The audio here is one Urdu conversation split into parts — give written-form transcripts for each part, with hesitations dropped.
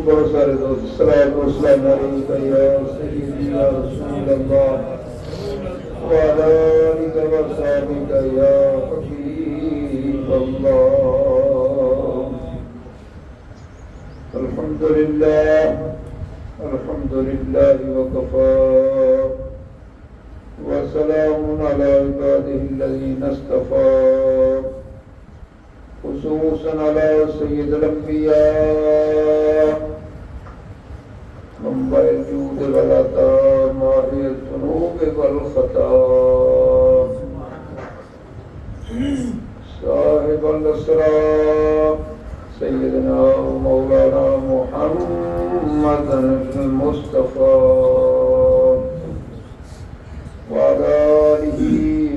بہت سارے دوست السلام والسلام علیکم یا سیدی یا رسول اللہ وعلی آلک وصحبک یا حبیب اللہ الحمدللہ وکفا وسلام علی عباده الذین اصطفى خصوصا على سید الانبیاء منبع الجود والعطاء ماحی الذنوب والخطا صاحب الاسرار سیدنا مولانا محمد المصطفى وعلى آله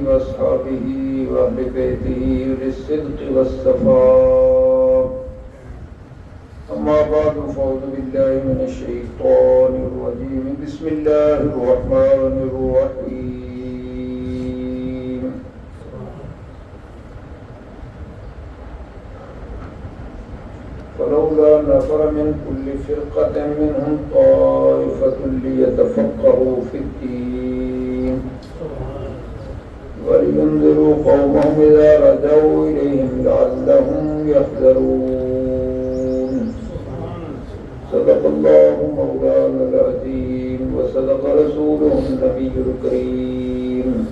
وأصحابه وأهل بيته للصدق والصفاء أما بعد فأعوذ بالله من الشيطان الرجيم بسم الله الرحمن الرحيم فلولا نفر من كل فرقة منهم طائفة ليتفقهوا في الدين ولينذروا قومهم إذا رجعوا إليهم لعلهم يحذرون صدق الله مولانا العظيم وصدق رسوله النبي الكريم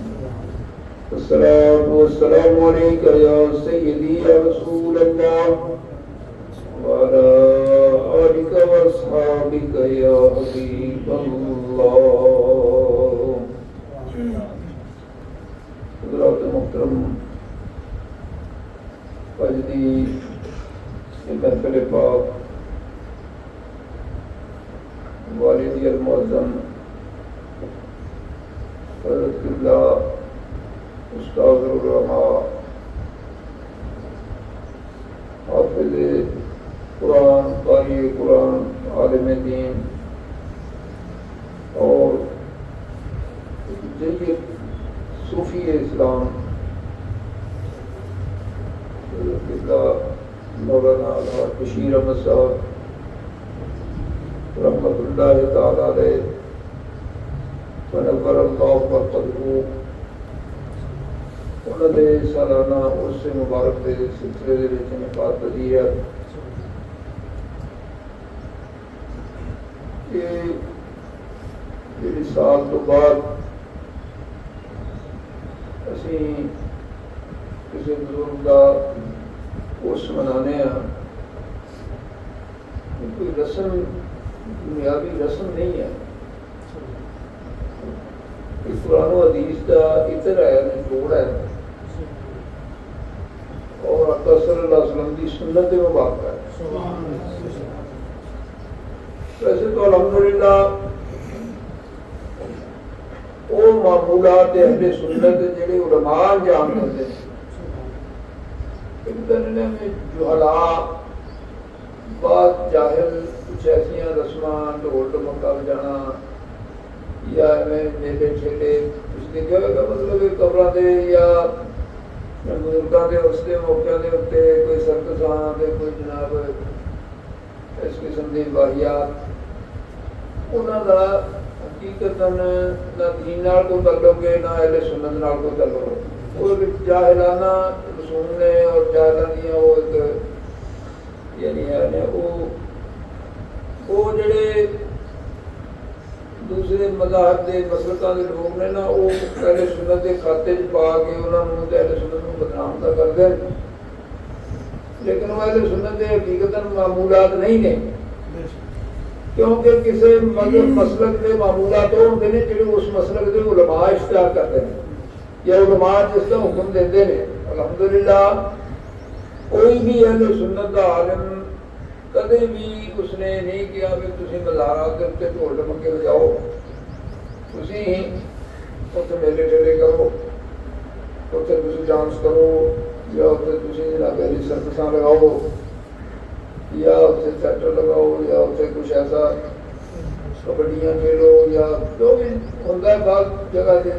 والصلاة والسلام عليك يا سيدي يا رسول الله وعلى آلك وأصحابك يا حبيب الله حضرات محترم فجدی محفل پاک والدی المعظم حضرت اللہ استاد العلماء حافظ قرآن قاری قرآن عالم دین اور جید صوفی اسلام مولانا بشیر احمد صاحب رحمۃ اللہ تعالی علیہ ونور اللہ قدرہ انہوں نے سالانہ عرص مبارک کے سلسلے کے انعقاد پذیر ہے کہ سال تو بعد اسی کسی بزرگ کا اس منانے ہیں کوئی رسم دنیاوی رسم نہیں ہے قرآن و حدیث کا عطر ہے نچوڑ ہے اور آقا صلی اللہ علیہ وسلم کی سنت مبارکہ ہے ویسے تو الحمدللہ وہ معمولات اہل سنت جڑے علماء جان کرتے ہیں میں جہلاء بعض جاہل کچھ ایسا رسماں ڈھول ڈمکا بجانا یا میلے ٹھیلے کچھ دیکھا ہوگا مطلب قبراں دے یا بزرگاں دے اس دے موقع دے اتنے کوئی سرکساں دے کوئی جناب اس قسم دی واہیات انہاں دا حقیقتاً نہ دین نال کوئی تعلق ہے نہ اہل سنت نال کوئی تعلق ہے وہ جاہلانہ رسوم نے اور جاہلانہ وہ ایک یعنی ہے وہ جڑے دوسرے مذاہب کے مسلکاں کے لوگ نے نا وہ اہل سنت کے کھاتے پا کے انہوں نے اہل سنت کو بدنام کا کرتے ہیں لیکن وہ اہل سنت کے حقیقتاً معمولات نہیں نے کیونکہ کسی مذہب مسلک کے معمولات وہ ہوتے ہیں جڑے اس مسلک کے علماء اشتہار کرتے ہیں یا علماء جس کا حکم دیتے ہیں الحمدللہ کوئی بھی اہل سنت کا عالم کدے بھی اس نے نہیں کیا کہ تسی مزارات کے اتنے ڈھول ڈمکے بجاؤ تسی اتنے میلے ٹھیلے کرو اتنے تسی ڈانس کرو یا اتنے تسی جناب سرکساں لگاؤ یا اتنے تھیٹر لگاؤ یا اتنے کچھ ایسا کبڈیاں کھیلو یا جو بھی ہوتا ہے بعض جگہ سے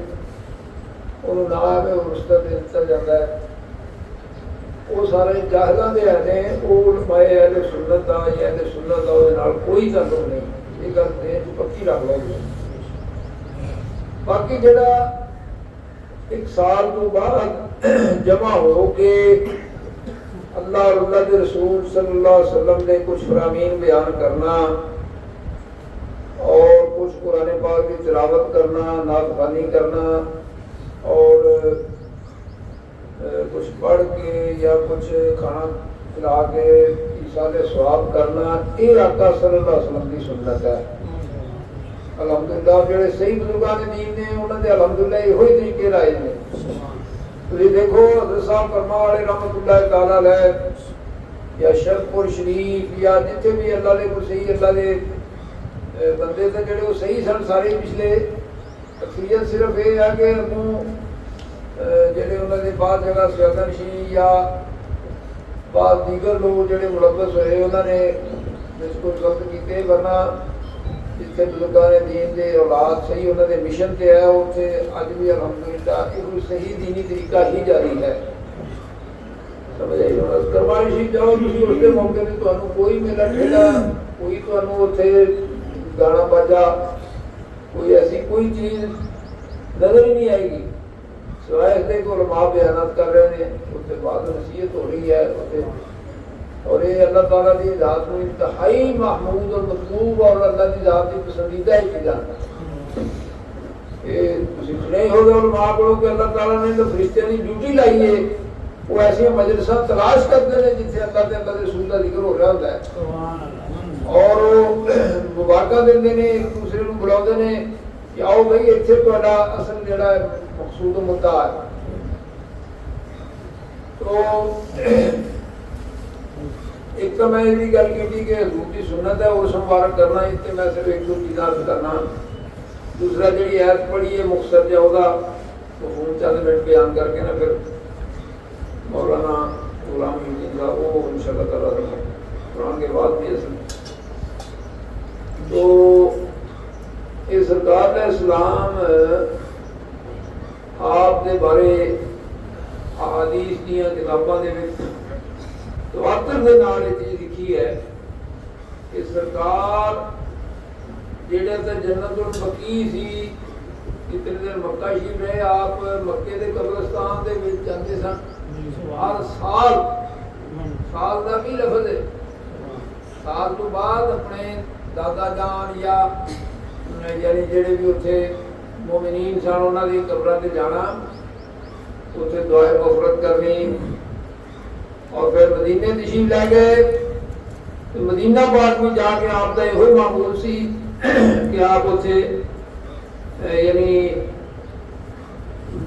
انہوں نہ آئے وہ رشتہ دے دیتا جاتا ہے ਉਹ ਸਾਰੇ ਜਾਹਿਲਾਂ ਦੇ ਨੇ, ਉਹ ਉਲਮਾਏ ਅਹਿਲੇ ਸੁਨਨਤ ਦਾ ਜਾਂ ਅਹਿਲੇ ਸੁਨਨਤ ਦਾ ਉਹਦੇ ਨਾਲ ਕੋਈ ਤਾਲੁਕ ਨਹੀਂ। ਇਹ ਗੱਲ ਤੇ ਪੱਕੀ ਰੱਖ ਲਓ। ਬਾਕੀ ਜਿਹੜਾ ਇੱਕ ਸਾਲ ਤੋਂ ਬਾਅਦ ਜਮਾ ਹੋ ਕੇ اللہ اور اللہ کے رسول صلی اللہ علیہ وسلم نے کچھ فرامین بیان کرنا اور کچھ قرآن پاک کی تلاوت کرنا، نعت خوانی کرنا اور کچھ پڑھ کے یا کچھ کھانا کھلا کے ایصال ثواب کرنا، یہ آقا صلی اللہ علیہ وسلم کی سنت ہے۔ الحمدللہ جڑے صحیح بزرگان دین نے انہوں نے الحمدللہ یہ ہوئی طریقے رائے نے۔ تو یہ دیکھو حضرت صاحب کرما والے رحمت اللہ تعالیٰ علیہ یا شیخ پور شریف یا جتنے بھی اللہ نے کوئی صحیح اللہ نے بندے تھے جڑے وہ صحیح سن سارے پچھلے، اکثریت صرف یہ ہے کہ اگوں جڑے انہوں نے بعض جگہ سیادہ نشین یا بعض دیگر لوگ جڑے ملبس ہوئے انہوں نے اس کو غلط کیتے، ورنہ جتنے بزرگان دین دے اولاد صحیح انہوں نے مشن تے ہے اتنے اج بھی الحمدللہ ایک صحیح دینی طریقہ ہی جاری ہے۔ سمجھ آئی؟ دربار شریف جاؤ تھی اس کے موقع پہ تمہیں کوئی میلہ ٹھیلا، کوئی تمہیں اتنے گانا باجا، کوئی ایسی کوئی چیز نظر ہی نہیں آئے گی، سوائے اس کو علماء بیانات کر رہے ہیں، اس کے بعد نصیحت ہو رہی ہے اور یہ اللہ تعالیٰ کی ذات کو انتہائی محمود اور مطلوب اور اللہ کی ذات کی پسندیدہ ہی کی جاتا ہے۔ یہ نہیں ہوگا علماء کو کہ اللہ تعالیٰ نے تو فرشتے کی ڈیوٹی لائی ہے، وہ ایسی مجلساں تلاش کرتے ہیں جتنے اللہ کے اللہ کے رسول کا ذکر ہو رہا ہوتا ہے اور مبارکہ دیندے نے، ایک دوسرے کو بلاتے ہیں کہ آؤ بھائی اتنے تہاڈا اصل جڑا مقصود مدعا ہے۔ تو ایک تو میں یہ گل کی کہ حضور کی سنت ہے اور مبارک کرنا، اس سے میں صرف ایک دو چیزاں کرنا۔ دوسرا جڑی ایت پڑھی ہے مختصر جا ہوگا تو فون چند منٹ بیان کر کے نا پھر مولانا غلام الدین صاحب وہ ان شاء اللہ تعالیٰ قرآن کے بعد بھی اصل تو یہ سرکار اسلام آپ کے بارے احادیث دیا کتاباں دے تواتر دے نال یہ چیز لکھی ہے کہ سرکار جڑے تے جنت البقیع سی کتنے دن مکہ شریف رہے، آپ مکے دے قبرستان دے وچ جاندے سن ہر سال، سال دا بھی لفظ ہے، سال تو بعد اپنے دادا جان یا یعنی جڑے بھی اتنے مومنین سن انہاں دی قبراں تے جانا، اتنے دعائے مغفرت کرنی اور پھر مدینے تشریف لے گئے تو مدینہ پاک میں جا کے آپ کا یہ معمول سی کہ آپ اتنے یعنی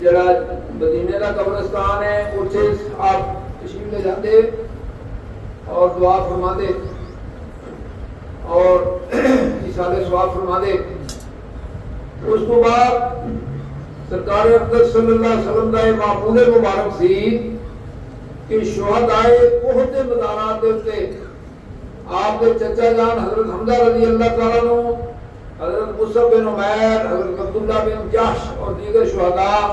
جڑا مدینے کا قبرستان ہے اتنے آپ تشریف لے جاتے اور دعا فرما دے اور ایصال ثواب فرما دے۔ اس کو بعد سرکار اقدس صلی اللہ علیہ وسلم کا یہ معمول مبارک سی کہ شہدائے احد کے مزارات کے اتنے آپ کے چچا جان حضرت حمزہ رضی اللہ تعالیٰ عنہ، حضرت مصعب بن عمیر، حضرت عبداللہ بن جحش اور دیگر شہداء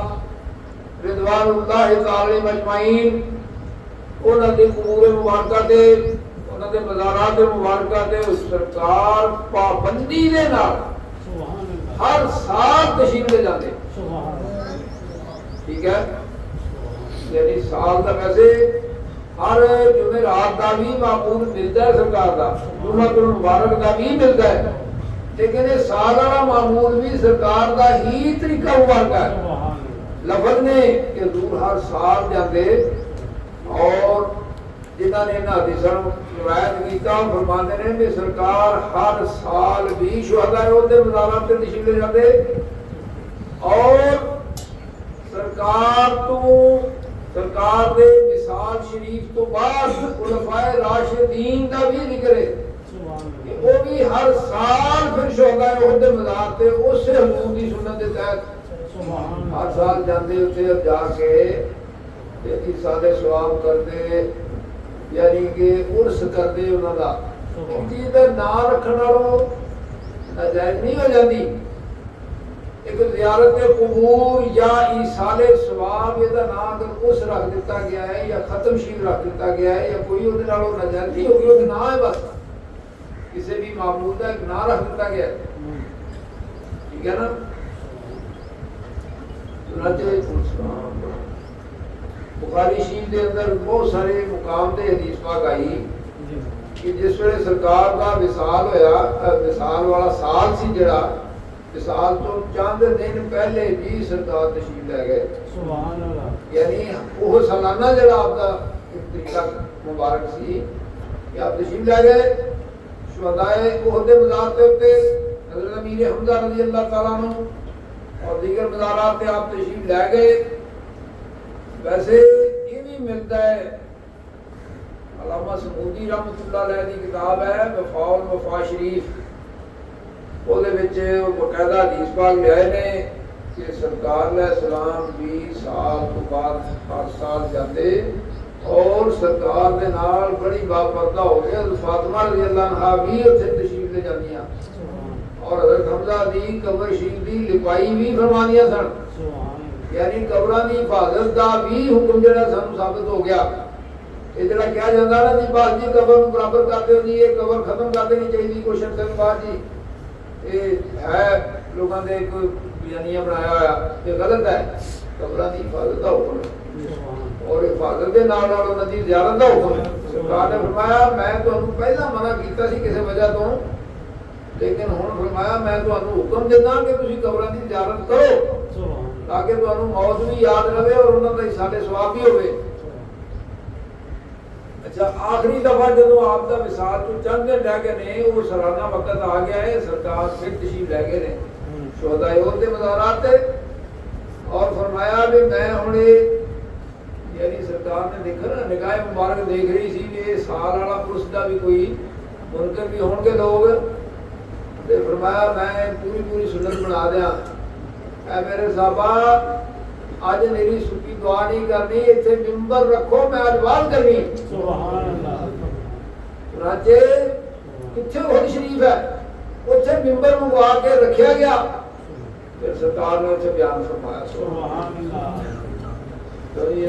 رضوان اللہ تعالی مجمعین انہوں نے قبور مبارکہ دے انہوں نے مزارات مبارکہ دے سرکار پابندی دے نال ہر سال تشریف لے جاتے، ٹھیک ہے؟ یعنی سال کا ویسے ہر جمعرات کا بھی معمول ملتا ہے سرکار کا، جمعہ المبارک کا بھی ملتا ہے، لیکن یہ سال والا معمول بھی سرکار کا ہی طریقہ مبارک ہے۔ لفظ نے کہ حضور ہر سال جاتے اور جنہوں نے حدیثاں روایت کیتا فرماتے ہیں کہ سرکار ہر سال بھی شہداء احد مزارات سے تشریف لے جاتے اور سرکار دے وصال شریف تو بعد خلفائے راشدین کا بھی ذکر ہے کہ وہ بھی ہر سال پھر شہداء احد مزار سے اس حضور کی سنت کے تحت ہر سال جاندے اتنے جا کے ایصال ثواب کرتے، یعنی کہ عرس کرتے انہوں کا چیز کا نام رکھنے والوں ناجائز نہیں ہو جاتی، ایک زیارت قبور یا ایصال ثواب یہ نام اگر اس رکھ دیتا گیا ہے یا ختم شریف رکھ دیتا گیا ہے یا کوئی وہ نجاتی ہوگی وہ نام ہے بس کسی بھی معبود کا ایک نام رکھ دیتا گیا ہے ٹھیک ہے نا بخاری شریف کے اندر بہت سارے مقام تے حدیث پاک آئی کہ جس ویلے سرکار کا وصال ہویا وصال والا سال سی جڑا وصال تو چند دن پہلے بھی سرکار تشریف لے گئے سبحان اللہ یعنی وہ سالانہ جڑا آپ کا طریقہ مبارک سی کہ آپ تشریف لے گئے شہدائے احد مزار کے اوپر حضرت امیر حمزہ رضی اللہ تعالیٰ عنہ اور دیگر مزارات پہ آپ تشریف لے گئے ویسے یہ بھی ملتا ہے علامہ سمودی رحمۃ اللہ علیہ کی کتاب ہے وفاء الوفا شریف وہ باقاعدہ حدیث پاک لے آئے نے کہ سرکار علیہ السلام 20 سال تو بعد ہر سال جاتے اور سرکار کے نال بڑی باپردہ ہو گیا فاطمہ رضی اللہ عنہ بھی اتنے تشریف لے جاتی اور حضرت حمزہ دی قبر شریف دی لپائی بھی فرمانیاں سن یعنی قبراں دی حفاظت دا بھی حکم جڑا سانوں ثابت ہو گیا یہ جڑا کیا جاتا نا جی بس جی قبر برابر کرتے ہو جی یہ قبر ختم کر دینی چاہیے کوئی شخص بعد جی یہ ہے لوگوں نے ایک بیانیہ بنایا ہوا یہ غلط ہے قبراں دی حفاظت کا حکم ہے اور حفاظت کے نال نال انہاں دی زیارت کا حکم ہے سرکار نے فرمایا میں تانوں پہلا منع کیتا سی کسی وجہ تو لیکن ہن فرمایا میں تانوں حکم دینا کہ تسی قبراں دی زیارت کرو تاکہ تانوں موت بھی یاد رہے اور انہاں دا حصہ ثواب بھی ہوے اچھا آخری دفعہ جدو آپ کا وصال تو چند دن رہ گئے نے وہ سالانہ وقت آ گیا ہے سرکار پھر تشریف لے گئے نے شہدائے احد کے مزارات تے اور فرمایا بھی میں ہن یعنی سرکار نے دیکھا نا نگاہ مبارک دیکھ رہی سی کہ یہ سال والا پرس دا بھی کوئی منکر بھی ہون گے لوگ تے فرمایا میں پوری سنت بنا دیا اے میرے صحابہ آج میری سکی دعا نہیں کرنی اتنے ممبر رکھو میں آج بات کرنی سبحان اللہ چنانچہ کتنے احد شریف ہے اتنے ممبر منگوا کے رکھیا گیا پھر سرکار نے اتنے بیان فرمایا سبحان اللہ تو یہ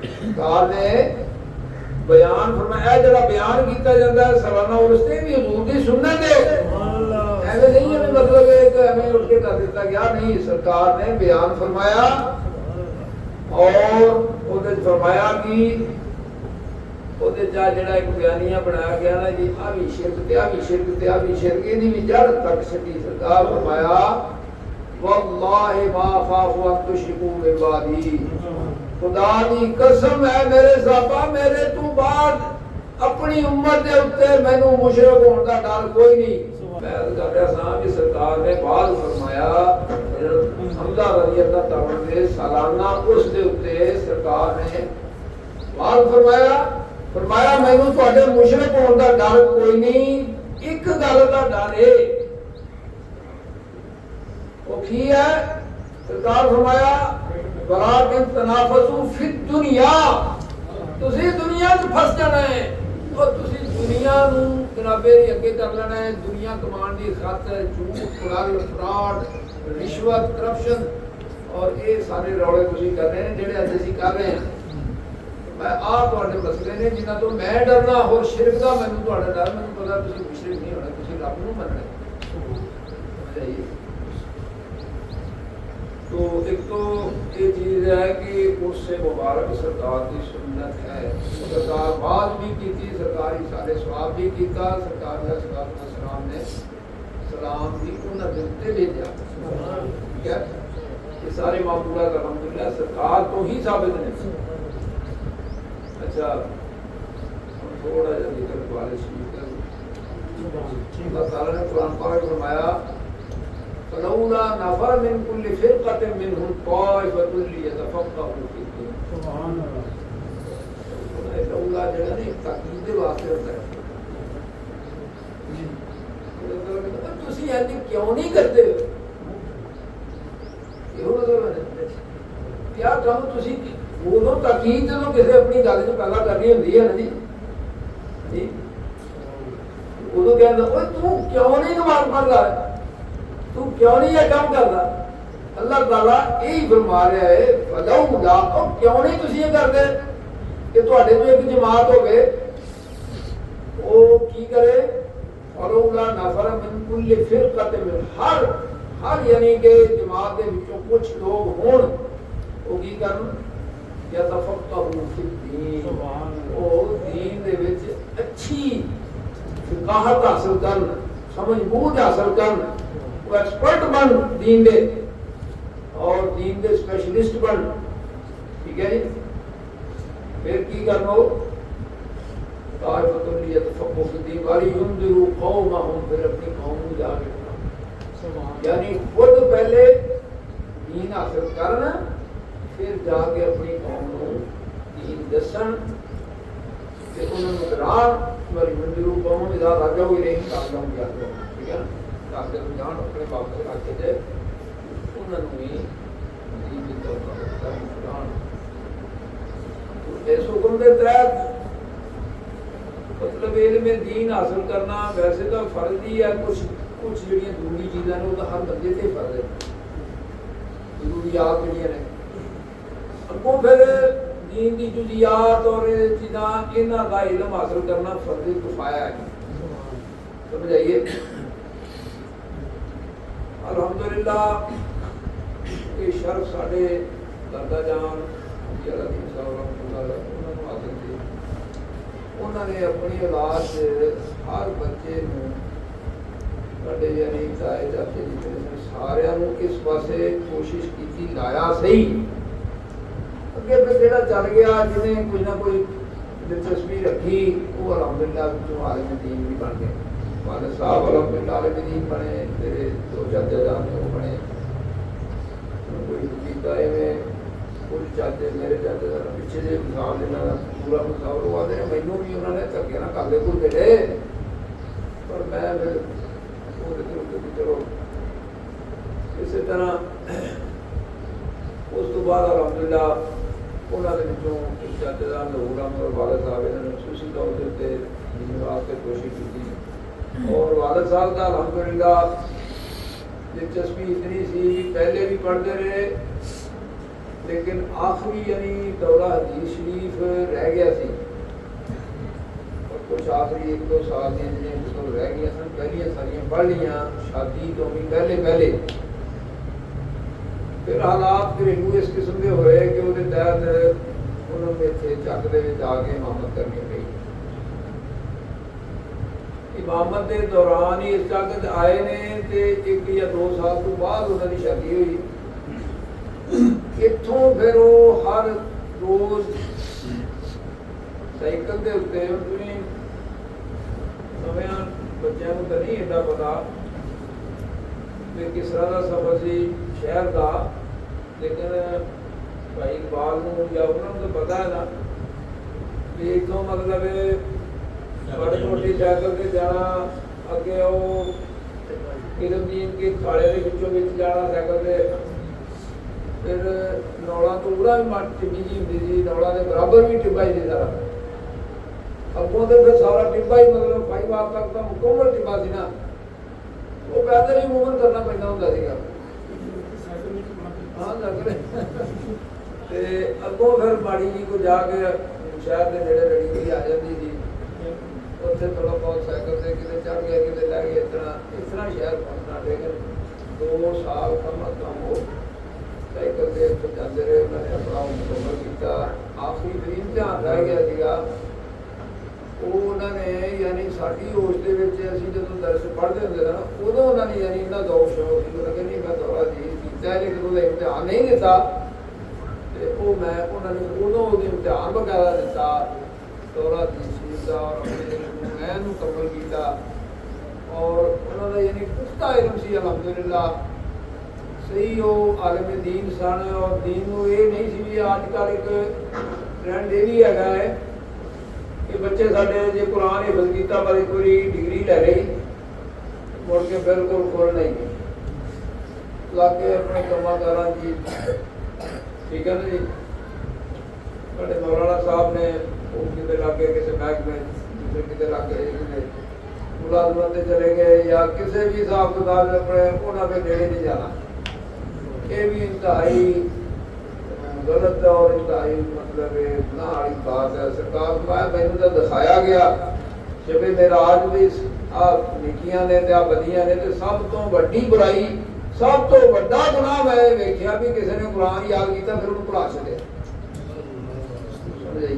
سرکار نے بیان فرمایا جڑا بیان کیتا جاتا ہے سالانہ عرس تے بھی حضور دی سنت ہے ایسے نہیں ہے مطلب ہے کہ ہمیں اٹھ کے کر دیتا گیا نہیں سرکار نے بیان فرمایا اور وہ فرمایا کہ وہ جڑا ایک بیانیہ بنایا گیا نا جی آ بھی شرک تے آ بھی شرک تے آ بھی شرک یہ بھی جڑ تک سٹی سرکار فرمایا واللہ ما خاف ان تشرکوا بعدی خدا دی قسم ہے میرے صحابہ میرے تو بعد اپنی امت دے اوتے مینوں مشرک ہون دا ڈر کوئی نہیں میں کہہ رہا سا کہ سرکار نے بعد فرمایا حمزہ رضی اللہ تعالیٰ کے سالانہ اس دے اوتے سرکار نے بعد فرمایا مینوں تواڈے مشرک ہون دا ڈر کوئی نہیں ایک گل دا ڈر ہے وہ کی ہے سرکار فرمایا ولیکن تنافسوا فی الدنیا تسی دنیا وچ پھس جانا ہے اور تسی دنیا نو جنابے اگے کر لینا ہے دنیا کمان دی خاطر جھوٹ فراڈ رشوت کرپشن اور یہ سارے روڑے تسی کر رہے ہیں جڑے اج اسی کر رہے ہیں میں آپ تواڈے مسئلے نے جنہاں تو میں ڈرنا اور شرک دا مینوں تواڈا ڈر مینوں پتہ تسی مشرک نہیں ہونا تسی رب نو مننا ہے تو ایک تو یہ چیز ہے کہ اس سے مبارک سرکار کی سنت ہے سرکار بعد بھی کی تھی سرکاری سارے ثواب بھی کیتا سرکار علیہ السلام نے سلام بھی انہاں دلتے بھیجا ٹھیک ہے یہ سارے معمولات الحمدللہ سرکار تو ہی ثابت ہیں اچھا تھوڑا جا ذکر والے شریف کا اللہ تعالیٰ نے قرآن پاک فرمایا فلولا نفر من كل فرقة منهم طائفة ليتفقهوا في الدين سبحان اللہ لولا جڑا نہیں تاکید دے واسطے ہوتا ہے تسی ایسے کیوں نہیں کرتے یہ مطلب ہے کیا کام تسی وہ تاکید تو کسی اپنی گل جو پہلا کرنی ہوندی ہے نا جی وہ کہندا اوے تو کیوں نہیں نماز پڑھ رہا ہے ਤੂੰ ਕਿਉਂ ਨਹੀਂ ਇਹ ਕੰਮ ਕਰਦਾ? ਅੱਲਾਹ ਤਾਲਾ ਇਹੀ ਫਰਮਾ ਰਿਹਾ ਹੈ ਫਲੌਲਾ, ਉਹ ਕਿਉਂ ਨਹੀਂ ਤੁਸੀਂ ਇਹ ਕਰਦੇ ਕਿ ਤੁਹਾਡੇ ਤੋਂ ਇੱਕ ਜਮਾਤ ਹੋਵੇ ਉਹ ਕੀ ਕਰੇ ਫਲੌਲਾ ਨਫਰ ਮਿਨ ਕੁੱਲ ਫਿਰਕਤ ਮਿਨ ਹਰ ਯਾਨੀ ਕਿ ਜਮਾਤ ਦੇ ਵਿੱਚੋਂ ਕੁਝ ਲੋਕ ਹੋਣ ਉਹ ਕੀ ਕਰਨ ਯਤਫਕਹੂ ਫਿ-ਦ-ਦੀਨ, ਉਹ ਦੀਨ ਦੇ ਵਿੱਚ ਅੱਛੀ ਫਿਕਾਹਤ ਹਾਸਲ ਕਰਨ, ਸਮਝ ਬੂਝ ਹਾਸਲ ਕਰਨ, ਉਹ ਐਕਸਪਰਟ ਬਣ ਦੀਨ ਦੇ اور دین دے سپیشلسٹ بن. ٹھیک ہے جی. پھر کی کرنا طائفۃ لیتفقهوا فی الدین ولینذروا قومهم, پھر اپنی قوم کو جا کے یعنی خود پہلے دین حاصل کرنا پھر جا کے اپنی قوم کو دین دسن کہ انہوں نے قرآن ولینذروا قومهم اذا رجعوا الیہم لعلہم یحذرون. ٹھیک ہے نا, تاکہ جان اپنے واپس آ کے جائے انہوں نے دین کی طرف قرآن اس حکم کے تحت مطلب علم دین حاصل کرنا ویسے تو فرض ہی ہے, کچھ جڑیاں ضروری چیزاں نے وہ تو ہر بندے سے فرض ہے, ضروریات جڑیاں نے. اگوں پھر دین کی جزیات اور چیزاں انہاں دا علم حاصل کرنا فرض کفایہ ہے. سمجھ آئیے. الحمدللہ یہ شرف ساڈے دادا جان جلالدین صاحب رحمۃ اللہ علیہ انہوں نے حاصل کی. انہوں نے اپنی اولاد ہر بچے ساڈے یعنی تائے چاچے جتنے سارے اس پاسے کوشش کی لایا صحیح. اگے پھر جہاں چل گیا جنہیں کوئی نہ کوئی دلچسپی رکھی وہ الحمدللہ عالم دین بھی بن گئے. والد صاحب الحمدللہ عالم دین بنے, میرے دو چاچے جان وہ بنے. کوئی کیتا میں کچھ چاچے میرے چاچے ذرا پیچھے سے مثال دینا پورا مساور ہوا دے مینوں بھی انہوں نے چکے نہ کر دے کوئی دے پر میں پھر چلو اسی طرح اس تو بعد الحمدللہ انہوں نے بچوں چاچے دار ظہور احمد اور والد صاحب نے خصوصی طور پہ دین واسطے کوشش کی. اور والد صاحب کا الحمدللہ دلچسپی اتنی سی پہلے بھی پڑھتے رہے لیکن آخری یعنی دورہ حدیث شریف رہ گیا سی اور کچھ آخری 1-2 سال دیا رہ گیا سن. پہلیاں ساریاں پڑھ لیاں شادی تو بھی پہلے پھر حالات گھریلو اس قسم کے ہوئے کہ وہ تحت انہوں نے اتنے چک دے آ کے امامت کرنی پئی. امامت کے دوران ہی اس چک آئے نے تے 1 یا 2 سال تو بعد انہوں کی شادی ہوئی. اتوں پھر وہ ہر روز سائیکل کے اتنے نویاں بچوں کو تو نہیں ایڈا پتا کہ کس طرح کا سفر سی شہر کا, لیکن بھائی اقبال یا انہوں کو پتا ہے نا کہ اتوں مطلب بڑی موٹی سائیکل سے جانا, اگے وہ علم دین کے کھاڑے کے بچوں جانا سائیکل سے, پھر نوڑا تو پورا بھی ٹبی جی ہوتی تھی, نوڑا کے برابر بھی ٹبا ہی تھا. اگوں تو پھر سارا ٹبا ہی مطلب 5 آپ تک تو مکمل ٹبا سی نا, وہ پیدل ہی مومن کرنا پہنا ہوتا سا. ہاں لگ رہے اگوں پھر ماڑی جی کو جا کے شہر کے نیڑے رڑی ہوئی آ جاتی تھی, اتنے تھوڑا بہت سائیکل سے کتنے چڑھ گیا کتنے لے گیا, اس طرح شہر پہنچنا. لیکن 2 سال کم از کم وہ سائیکل سے جاتے رہے. انہوں نے اپنا مکمل کیا. آخری پھر امتحان رہ گیا سا وہ انہوں نے یعنی ساری ہوش کے اِسی جب درس پڑھتے ہوتے نا ادو انہوں نے یعنی اتنا دور شوق سی کہ نہیں میں دورہ چیز کیا ہے لیکن وہ امتحان نہیں دیتا. وہ میں انہوں نے ادو وہ امتحان وغیرہ دیتا دورہ چیز کا اور اپنے میں مکمل کیا. اور انہوں نے یعنی پختہ علم سی الحمدللہ صحیح وہ عالم دین سن. اور دین کو یہ نہیں سی بھی اج کل ایک ٹرینڈ یہ بھی ہے کہ بچے سارے جی قرآن حفظ کیا پر ایک باری ڈگری لے گئی مڑ کے بالکل کھول نہیں لگ کے اپنے کما کار جی. ٹھیک ہے نا جی. مولانا صاحب نے وہ کتنے لاگے کسی محکمے دوسرے کتنے لاگے ਮੁਲਾਜ਼ਮਾਂ ਤੇ ਚਲੇ ਗਏ ਜਾਂ ਕਿਸੇ ਵੀ ਹਿਸਾਬ ਕਿਤਾਬ ਆਪਣੇ ਉਹਨਾਂ ਦੇ ਨੇੜੇ ਨਹੀਂ ਜਾਣਾ। ਇਹ ਵੀ ਇੰਤਹਾਈ ਗਲਤ ਔਰ ਇੰਤਹਾਈ ਮਤਲਬ ਗੁਨਾਹ ਵਾਲੀ ਬਾਤ ਹੈ। ਸਰਕਾਰ ਨੂੰ ਮੈਨੂੰ ਤਾਂ ਦਿਖਾਇਆ ਗਿਆ ਕਿ ਵੀ ਮੇਰਾਜ ਵੀ ਆ ਨਿੱਕੀਆਂ ਨੇ ਤੇ ਆ ਵਧੀਆਂ ਨੇ, ਤੇ ਸਭ ਤੋਂ ਵੱਡੀ ਬੁਰਾਈ, ਸਭ ਤੋਂ ਵੱਡਾ ਗੁਨਾਹ ਮੈਂ ਵੇਖਿਆ ਵੀ ਕਿਸੇ ਨੇ ਕੁਰਾਨ ਯਾਦ ਕੀਤਾ ਫਿਰ ਉਹਨੂੰ ਪੜ੍ਹਾ ਛੱਡਿਆ। ਸਮਝ ਆਈ?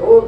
2